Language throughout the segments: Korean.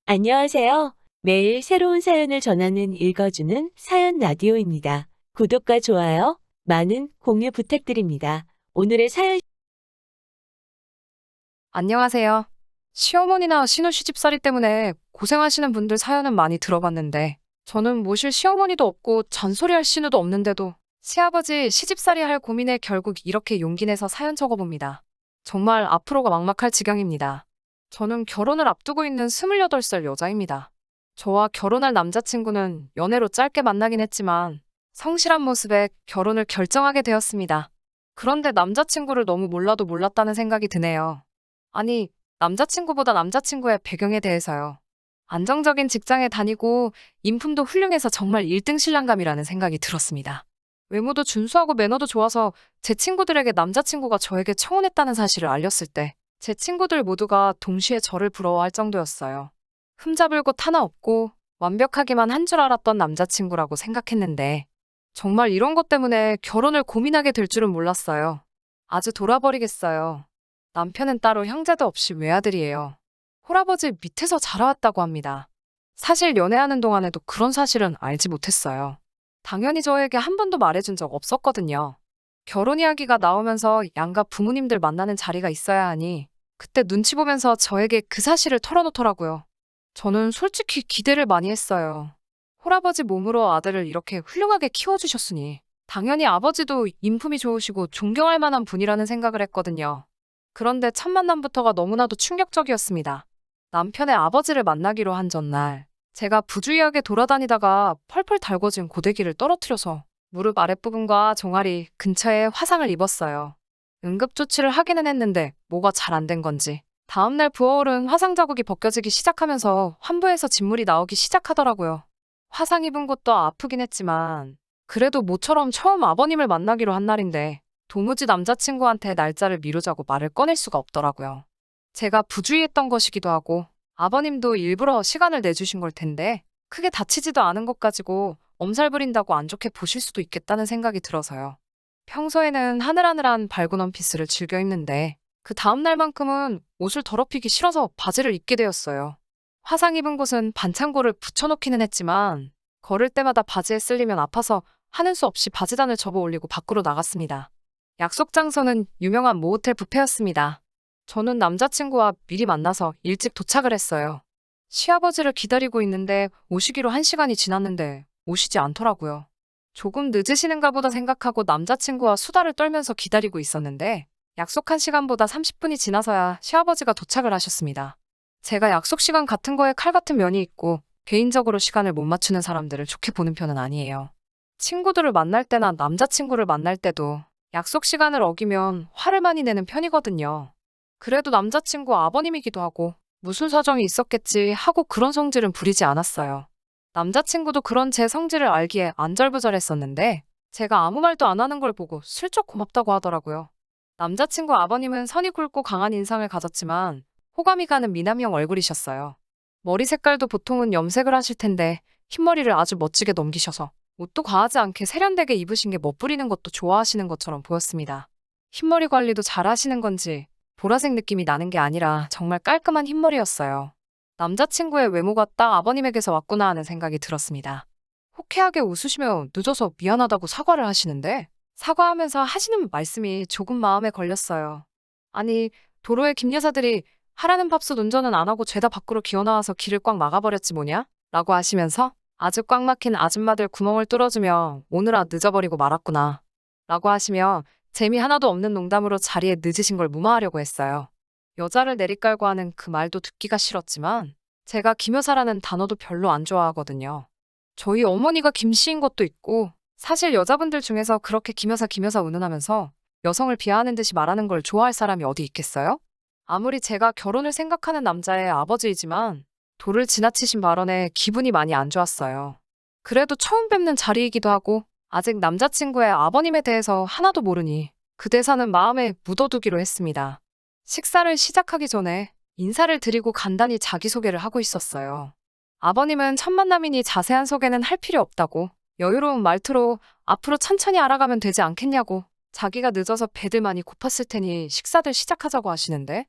안녕하세요. 매일 새로운 사연을 전하는 읽어주는 사연 라디오입니다. 구독과 좋아요, 많은 공유 부탁드립니다. 오늘의 사연 안녕하세요. 시어머니나 신우 시집살이 때문에 고생하시는 분들 사연은 많이 들어봤는데, 저는 모실 시어머니도 없고 잔소리할 신우도 없는데도 시아버지 시집살이 할 고민에 결국 이렇게 용기 내서 사연 적어봅니다. 정말 앞으로가 막막할 지경입니다. 저는 결혼을 앞두고 있는 28살 여자입니다. 저와 결혼할 남자친구는 연애로 짧게 만나긴 했지만 성실한 모습에 결혼을 결정하게 되었습니다. 그런데 남자친구를 너무 몰라도 몰랐다는 생각이 드네요. 아니, 남자친구보다 남자친구의 배경에 대해서요. 안정적인 직장에 다니고 인품도 훌륭해서 정말 1등 신랑감이라는 생각이 들었습니다. 외모도 준수하고 매너도 좋아서 제 친구들에게 남자친구가 저에게 청혼했다는 사실을 알렸을 때 제 친구들 모두가 동시에 저를 부러워할 정도였어요. 흠잡을 곳 하나 없고 완벽하기만 한 줄 알았던 남자친구라고 생각했는데 정말 이런 것 때문에 결혼을 고민하게 될 줄은 몰랐어요. 아주 돌아버리겠어요. 남편은 따로 형제도 없이 외아들이에요. 홀아버지 밑에서 자라왔다고 합니다. 사실 연애하는 동안에도 그런 사실은 알지 못했어요. 당연히 저에게 한 번도 말해준 적 없었거든요. 결혼 이야기가 나오면서 양가 부모님들 만나는 자리가 있어야 하니 그때 눈치 보면서 저에게 그 사실을 털어놓더라고요. 저는 솔직히 기대를 많이 했어요. 홀아버지 몸으로 아들을 이렇게 훌륭하게 키워주셨으니 당연히 아버지도 인품이 좋으시고 존경할 만한 분이라는 생각을 했거든요. 그런데 첫 만남부터가 너무나도 충격적이었습니다. 남편의 아버지를 만나기로 한 전날, 제가 부주의하게 돌아다니다가 펄펄 달궈진 고데기를 떨어뜨려서 무릎 아랫부분과 종아리 근처에 화상을 입었어요. 응급조치를 하기는 했는데 뭐가 잘 안 된 건지 다음날 부어오른 화상 자국이 벗겨지기 시작하면서 환부에서 진물이 나오기 시작하더라고요. 화상 입은 곳도 아프긴 했지만 그래도 모처럼 처음 아버님을 만나기로 한 날인데 도무지 남자친구한테 날짜를 미루자고 말을 꺼낼 수가 없더라고요. 제가 부주의했던 것이기도 하고 아버님도 일부러 시간을 내주신 걸 텐데 크게 다치지도 않은 것 가지고 엄살 부린다고 안 좋게 보실 수도 있겠다는 생각이 들어서요. 평소에는 하늘하늘한 밝은 원피스를 즐겨 입는데 그 다음 날만큼은 옷을 더럽히기 싫어서 바지를 입게 되었어요. 화상 입은 곳은 반창고를 붙여놓기는 했지만 걸을 때마다 바지에 쓸리면 아파서 하는 수 없이 바지단을 접어 올리고 밖으로 나갔습니다. 약속 장소는 유명한 모호텔 뷔페였습니다. 저는 남자친구와 미리 만나서 일찍 도착을 했어요. 시아버지를 기다리고 있는데 오시기로 1시간이 지났는데 오시지 않더라고요. 조금 늦으시는가 보다 생각하고 남자친구와 수다를 떨면서 기다리고 있었는데 약속한 시간보다 30분이 지나서야 시아버지가 도착을 하셨습니다. 제가 약속 시간 같은 거에 칼 같은 면이 있고 개인적으로 시간을 못 맞추는 사람들을 좋게 보는 편은 아니에요. 친구들을 만날 때나 남자친구를 만날 때도 약속 시간을 어기면 화를 많이 내는 편이거든요. 그래도 남자친구 아버님이기도 하고 무슨 사정이 있었겠지 하고 그런 성질은 부리지 않았어요. 남자친구도 그런 제 성질을 알기에 안절부절했었는데 제가 아무 말도 안 하는 걸 보고 슬쩍 고맙다고 하더라고요. 남자친구 아버님은 선이 굵고 강한 인상을 가졌지만 호감이 가는 미남형 얼굴이셨어요. 머리 색깔도 보통은 염색을 하실 텐데 흰머리를 아주 멋지게 넘기셔서 옷도 과하지 않게 세련되게 입으신 게 멋부리는 것도 좋아하시는 것처럼 보였습니다. 흰머리 관리도 잘 하시는 건지 보라색 느낌이 나는 게 아니라 정말 깔끔한 흰머리였어요. 남자친구의 외모가 딱 아버님에게서 왔구나 하는 생각이 들었습니다. 호쾌하게 웃으시며 늦어서 미안하다고 사과를 하시는데 사과하면서 하시는 말씀이 조금 마음에 걸렸어요. 아니, 도로에 김 여사들이 하라는 밥솥 운전은 안 하고 죄다 밖으로 기어나와서 길을 꽉 막아버렸지 뭐냐? 라고 하시면서 아주 꽉 막힌 아줌마들 구멍을 뚫어주며 오느라 늦어버리고 말았구나. 라고 하시며 재미 하나도 없는 농담으로 자리에 늦으신 걸 무마하려고 했어요. 여자를 내리깔고 하는 그 말도 듣기가 싫었지만 제가 김여사라는 단어도 별로 안 좋아하거든요. 저희 어머니가 김씨인 것도 있고 사실 여자분들 중에서 그렇게 김여사 운운하면서 여성을 비하하는 듯이 말하는 걸 좋아할 사람이 어디 있겠어요? 아무리 제가 결혼을 생각하는 남자의 아버지이지만 도를 지나치신 발언에 기분이 많이 안 좋았어요. 그래도 처음 뵙는 자리이기도 하고 아직 남자친구의 아버님에 대해서 하나도 모르니 그 대사는 마음에 묻어두기로 했습니다. 식사를 시작하기 전에 인사를 드리고 간단히 자기소개를 하고 있었어요. 아버님은 첫 만남이니 자세한 소개는 할 필요 없다고 여유로운 말투로 앞으로 천천히 알아가면 되지 않겠냐고 자기가 늦어서 배들 많이 고팠을 테니 식사들 시작하자고 하시는데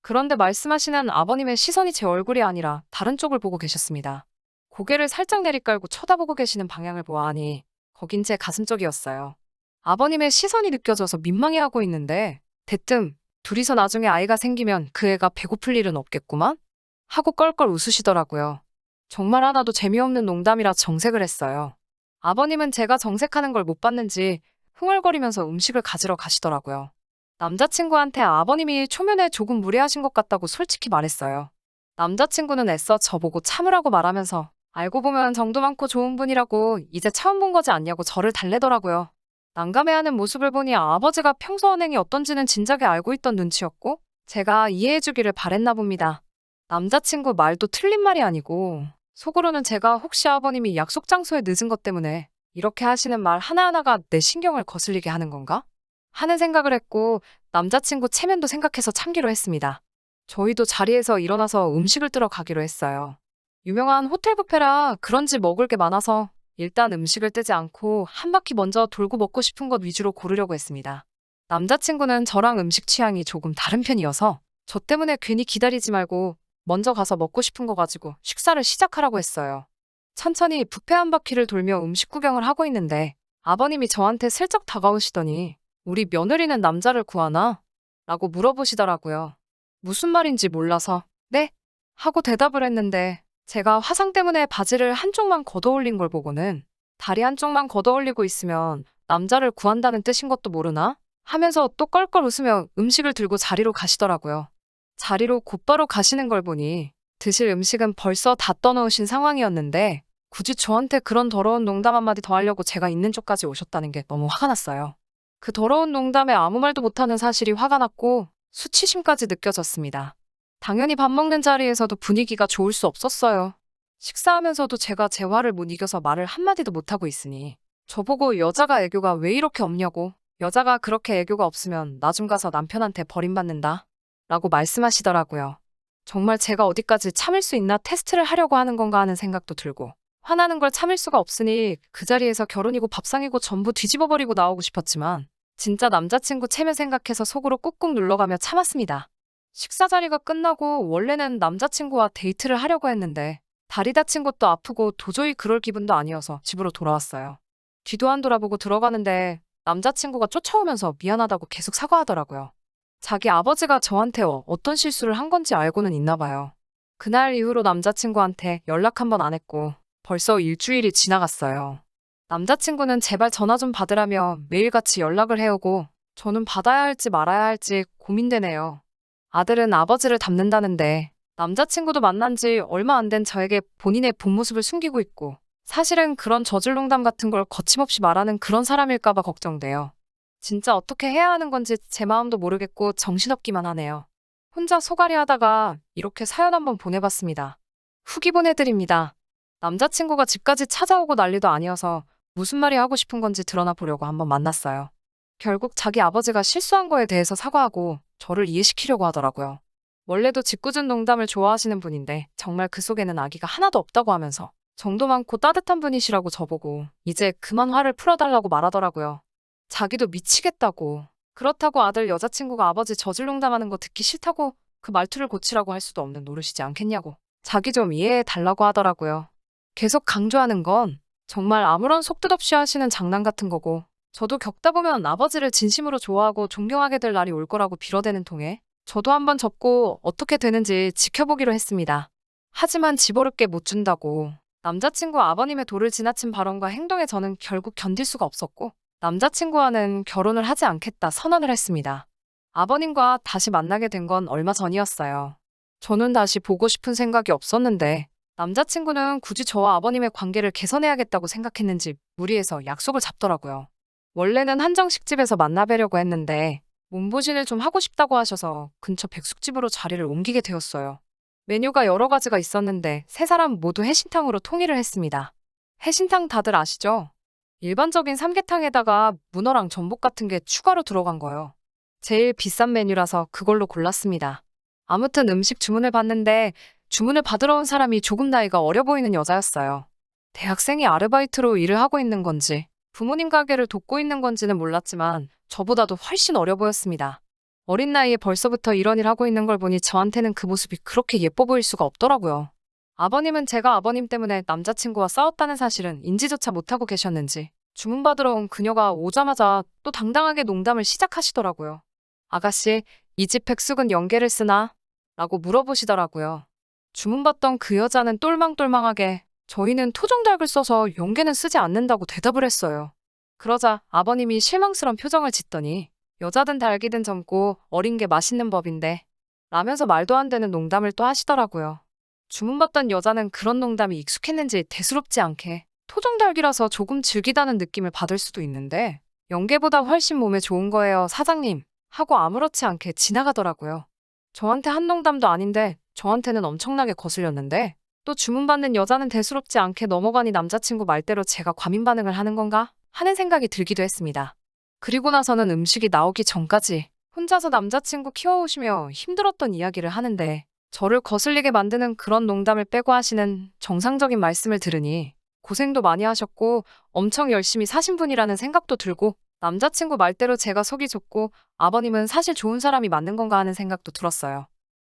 그런데 말씀하시는 아버님의 시선이 제 얼굴이 아니라 다른 쪽을 보고 계셨습니다. 고개를 살짝 내리깔고 쳐다보고 계시는 방향을 보아하니 거긴 제 가슴 쪽이었어요. 아버님의 시선이 느껴져서 민망해하고 있는데 대뜸 둘이서 나중에 아이가 생기면 그 애가 배고플 일은 없겠구만? 하고 껄껄 웃으시더라고요. 정말 하나도 재미없는 농담이라 정색을 했어요. 아버님은 제가 정색하는 걸 못 봤는지 흥얼거리면서 음식을 가지러 가시더라고요. 남자친구한테 아버님이 초면에 조금 무례하신 것 같다고 솔직히 말했어요. 남자친구는 애써 저보고 참으라고 말하면서 알고 보면 정도 많고 좋은 분이라고 이제 처음 본 거지 않냐고 저를 달래더라고요. 난감해하는 모습을 보니 아버지가 평소 언행이 어떤지는 진작에 알고 있던 눈치였고 제가 이해해주기를 바랬나 봅니다. 남자친구 말도 틀린 말이 아니고 속으로는 제가 혹시 아버님이 약속 장소에 늦은 것 때문에 이렇게 하시는 말 하나하나가 내 신경을 거슬리게 하는 건가? 하는 생각을 했고 남자친구 체면도 생각해서 참기로 했습니다. 저희도 자리에서 일어나서 음식을 뜨러 가기로 했어요. 유명한 호텔 뷔페라 그런지 먹을 게 많아서 일단 음식을 뜨지 않고 한 바퀴 먼저 돌고 먹고 싶은 것 위주로 고르려고 했습니다. 남자친구는 저랑 음식 취향이 조금 다른 편이어서 저 때문에 괜히 기다리지 말고 먼저 가서 먹고 싶은 거 가지고 식사를 시작하라고 했어요. 천천히 뷔페 한 바퀴를 돌며 음식 구경을 하고 있는데 아버님이 저한테 슬쩍 다가오시더니 우리 며느리는 남자를 구하나? 라고 물어보시더라고요. 무슨 말인지 몰라서 네? 하고 대답을 했는데 제가 화상 때문에 바지를 한쪽만 걷어올린 걸 보고는 다리 한쪽만 걷어올리고 있으면 남자를 구한다는 뜻인 것도 모르나? 하면서 또 껄껄 웃으며 음식을 들고 자리로 가시더라고요. 자리로 곧바로 가시는 걸 보니 드실 음식은 벌써 다 떠놓으신 상황이었는데 굳이 저한테 그런 더러운 농담 한마디 더 하려고 제가 있는 쪽까지 오셨다는 게 너무 화가 났어요. 그 더러운 농담에 아무 말도 못하는 사실이 화가 났고 수치심까지 느껴졌습니다. 당연히 밥 먹는 자리에서도 분위기가 좋을 수 없었어요. 식사하면서도 제가 제 화를 못 이겨서 말을 한마디도 못하고 있으니 저보고 여자가 애교가 왜 이렇게 없냐고 여자가 그렇게 애교가 없으면 나중 가서 남편한테 버림받는다 라고 말씀하시더라고요. 정말 제가 어디까지 참을 수 있나 테스트를 하려고 하는 건가 하는 생각도 들고 화나는 걸 참을 수가 없으니 그 자리에서 결혼이고 밥상이고 전부 뒤집어버리고 나오고 싶었지만 진짜 남자친구 체면 생각해서 속으로 꾹꾹 눌러가며 참았습니다. 식사 자리가 끝나고 원래는 남자친구와 데이트를 하려고 했는데 다리 다친 것도 아프고 도저히 그럴 기분도 아니어서 집으로 돌아왔어요. 뒤도 안 돌아보고 들어가는데 남자친구가 쫓아오면서 미안하다고 계속 사과하더라고요. 자기 아버지가 저한테 어떤 실수를 한 건지 알고는 있나 봐요. 그날 이후로 남자친구한테 연락 한 번 안 했고 벌써 일주일이 지나갔어요. 남자친구는 제발 전화 좀 받으라며 매일같이 연락을 해오고 저는 받아야 할지 말아야 할지 고민되네요. 아들은 아버지를 닮는다는데 남자친구도 만난 지 얼마 안 된 저에게 본인의 본 모습을 숨기고 있고 사실은 그런 저질농담 같은 걸 거침없이 말하는 그런 사람일까봐 걱정돼요. 진짜 어떻게 해야 하는 건지 제 마음도 모르겠고 정신없기만 하네요. 혼자 소갈이 하다가 이렇게 사연 한번 보내봤습니다. 후기 보내드립니다. 남자친구가 집까지 찾아오고 난리도 아니어서 무슨 말이 하고 싶은 건지 드러나 보려고 한번 만났어요. 결국 자기 아버지가 실수한 거에 대해서 사과하고 저를 이해시키려고 하더라고요. 원래도 짓궂은 농담을 좋아하시는 분인데 정말 그 속에는 악의가 하나도 없다고 하면서 정도 많고 따뜻한 분이시라고 저보고 이제 그만 화를 풀어달라고 말하더라고요. 자기도 미치겠다고. 그렇다고 아들 여자친구가 아버지 저질 농담하는 거 듣기 싫다고 그 말투를 고치라고 할 수도 없는 노릇이지 않겠냐고. 자기 좀 이해해 달라고 하더라고요. 계속 강조하는 건 정말 아무런 속뜻 없이 하시는 장난 같은 거고 저도 겪다 보면 아버지를 진심으로 좋아하고 존경하게 될 날이 올 거라고 빌어대는 통에 저도 한번 접고 어떻게 되는지 지켜보기로 했습니다. 하지만 집어릇게 못 준다고 남자친구 아버님의 도를 지나친 발언과 행동에 저는 결국 견딜 수가 없었고 남자친구와는 결혼을 하지 않겠다 선언을 했습니다. 아버님과 다시 만나게 된 건 얼마 전이었어요. 저는 다시 보고 싶은 생각이 없었는데 남자친구는 굳이 저와 아버님의 관계를 개선해야겠다고 생각했는지 무리해서 약속을 잡더라고요. 원래는 한정식집에서 만나뵈려고 했는데 몸보신을 좀 하고 싶다고 하셔서 근처 백숙집으로 자리를 옮기게 되었어요. 메뉴가 여러 가지가 있었는데 세 사람 모두 해신탕으로 통일을 했습니다. 해신탕 다들 아시죠? 일반적인 삼계탕에다가 문어랑 전복 같은 게 추가로 들어간 거예요. 제일 비싼 메뉴라서 그걸로 골랐습니다. 아무튼 음식 주문을 받는데 주문을 받으러 온 사람이 조금 나이가 어려 보이는 여자였어요. 대학생이 아르바이트로 일을 하고 있는 건지 부모님 가게를 돕고 있는 건지는 몰랐지만 저보다도 훨씬 어려 보였습니다. 어린 나이에 벌써부터 이런 일 하고 있는 걸 보니 저한테는 그 모습이 그렇게 예뻐 보일 수가 없더라고요. 아버님은 제가 아버님 때문에 남자친구와 싸웠다는 사실은 인지조차 못하고 계셨는지 주문받으러 온 그녀가 오자마자 또 당당하게 농담을 시작하시더라고요. 아가씨, 이 집 백숙은 연계를 쓰나? 라고 물어보시더라고요. 주문받던 그 여자는 똘망똘망하게 저희는 토종닭을 써서 연계는 쓰지 않는다고 대답을 했어요. 그러자 아버님이 실망스러운 표정을 짓더니 여자든 닭이든 젊고 어린 게 맛있는 법인데 라면서 말도 안 되는 농담을 또 하시더라고요. 주문받던 여자는 그런 농담이 익숙했는지 대수롭지 않게 토종닭이라서 조금 질기다는 느낌을 받을 수도 있는데 연계보다 훨씬 몸에 좋은 거예요, 사장님. 하고 아무렇지 않게 지나가더라고요. 저한테 한 농담도 아닌데 저한테는 엄청나게 거슬렸는데 또 주문받는 여자는 대수롭지 않게 넘어가니 남자친구 말대로 제가 과민 반응을 하는 건가? 하는 생각이 들기도 했습니다. 그리고 나서는 음식이 나오기 전까지 혼자서 남자친구 키워오시며 힘들었던 이야기를 하는데 저를 거슬리게 만드는 그런 농담을 빼고 하시는 정상적인 말씀을 들으니 고생도 많이 하셨고 엄청 열심히 사신 분이라는 생각도 들고 남자친구 말대로 제가 속이 좁고 아버님은 사실 좋은 사람이 맞는 건가 하는 생각도 들었어요.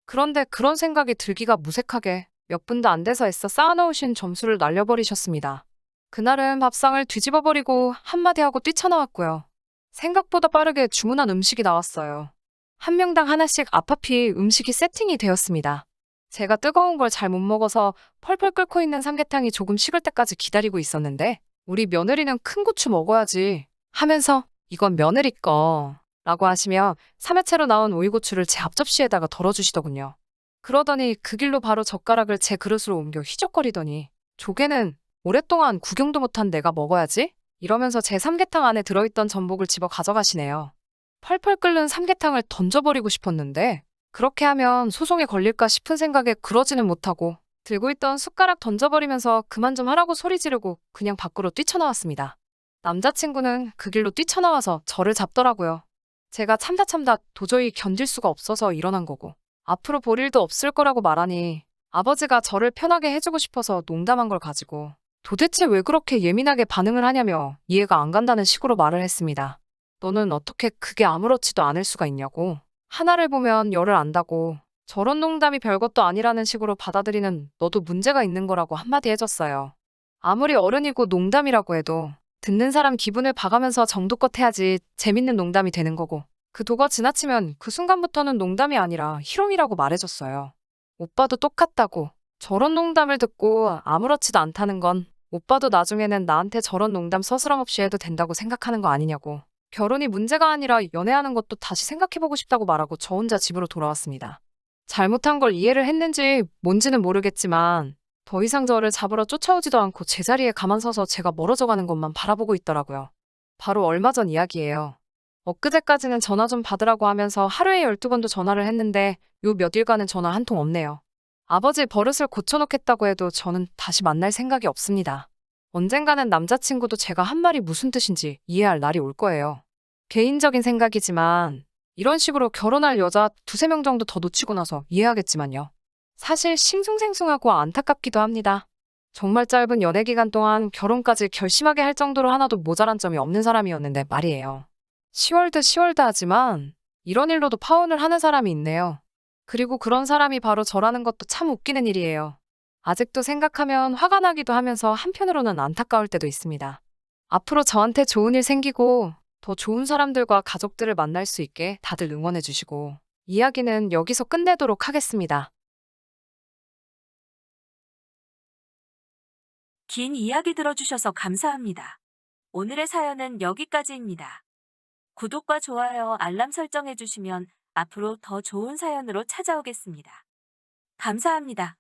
그런데 그런 생각이 들기가 무색하게 몇 분도 안 돼서 애써 쌓아놓으신 점수를 날려버리셨습니다. 그날은 밥상을 뒤집어버리고 한마디 하고 뛰쳐나왔고요. 생각보다 빠르게 주문한 음식이 나왔어요. 한 명당 하나씩 앞앞이 음식이 세팅이 되었습니다. 제가 뜨거운 걸 잘 못 먹어서 펄펄 끓고 있는 삼계탕이 조금 식을 때까지 기다리고 있었는데 우리 며느리는 큰 고추 먹어야지 하면서 이건 며느리 거 라고 하시며 3회째로 나온 오이고추를 제 앞접시에다가 덜어주시더군요. 그러더니 그 길로 바로 젓가락을 제 그릇으로 옮겨 휘적거리더니 조개는 오랫동안 구경도 못한 내가 먹어야지? 이러면서 제 삼계탕 안에 들어있던 전복을 집어 가져가시네요. 펄펄 끓는 삼계탕을 던져버리고 싶었는데 그렇게 하면 소송에 걸릴까 싶은 생각에 그러지는 못하고 들고 있던 숟가락 던져버리면서 그만 좀 하라고 소리 지르고 그냥 밖으로 뛰쳐나왔습니다. 남자친구는 그 길로 뛰쳐나와서 저를 잡더라고요. 제가 참다 도저히 견딜 수가 없어서 일어난 거고 앞으로 볼 일도 없을 거라고 말하니 아버지가 저를 편하게 해주고 싶어서 농담한 걸 가지고 도대체 왜 그렇게 예민하게 반응을 하냐며 이해가 안 간다는 식으로 말을 했습니다. 너는 어떻게 그게 아무렇지도 않을 수가 있냐고. 하나를 보면 열을 안다고. 저런 농담이 별것도 아니라는 식으로 받아들이는 너도 문제가 있는 거라고 한마디 해줬어요. 아무리 어른이고 농담이라고 해도 듣는 사람 기분을 봐가면서 정도껏 해야지 재밌는 농담이 되는 거고 그 도가 지나치면 그 순간부터는 농담이 아니라 희롱이라고 말해줬어요. 오빠도 똑같다고. 저런 농담을 듣고 아무렇지도 않다는 건 오빠도 나중에는 나한테 저런 농담 서스럼 없이 해도 된다고 생각하는 거 아니냐고. 결혼이 문제가 아니라 연애하는 것도 다시 생각해보고 싶다고 말하고 저 혼자 집으로 돌아왔습니다. 잘못한 걸 이해를 했는지 뭔지는 모르겠지만 더 이상 저를 잡으러 쫓아오지도 않고 제자리에 가만 서서 제가 멀어져 가는 것만 바라보고 있더라고요. 바로 얼마 전 이야기예요. 엊그제까지는 전화 좀 받으라고 하면서 하루에 12번도 전화를 했는데 요 며칠간은 전화 한 통 없네요. 아버지 버릇을 고쳐놓겠다고 해도 저는 다시 만날 생각이 없습니다. 언젠가는 남자친구도 제가 한 말이 무슨 뜻인지 이해할 날이 올 거예요. 개인적인 생각이지만 이런 식으로 결혼할 여자 2~3명 정도 더 놓치고 나서 이해하겠지만요. 사실 싱숭생숭하고 안타깝기도 합니다. 정말 짧은 연애 기간 동안 결혼까지 결심하게 할 정도로 하나도 모자란 점이 없는 사람이었는데 말이에요. 10월드 하지만 이런 일로도 파혼을 하는 사람이 있네요. 그리고 그런 사람이 바로 저라는 것도 참 웃기는 일이에요. 아직도 생각하면 화가 나기도 하면서 한편으로는 안타까울 때도 있습니다. 앞으로 저한테 좋은 일 생기고 더 좋은 사람들과 가족들을 만날 수 있게 다들 응원해 주시고 이야기는 여기서 끝내도록 하겠습니다. 긴 이야기 들어주셔서 감사합니다. 오늘의 사연은 여기까지입니다. 구독과 좋아요, 알람 설정해주시면 앞으로 더 좋은 사연으로 찾아오겠습니다. 감사합니다.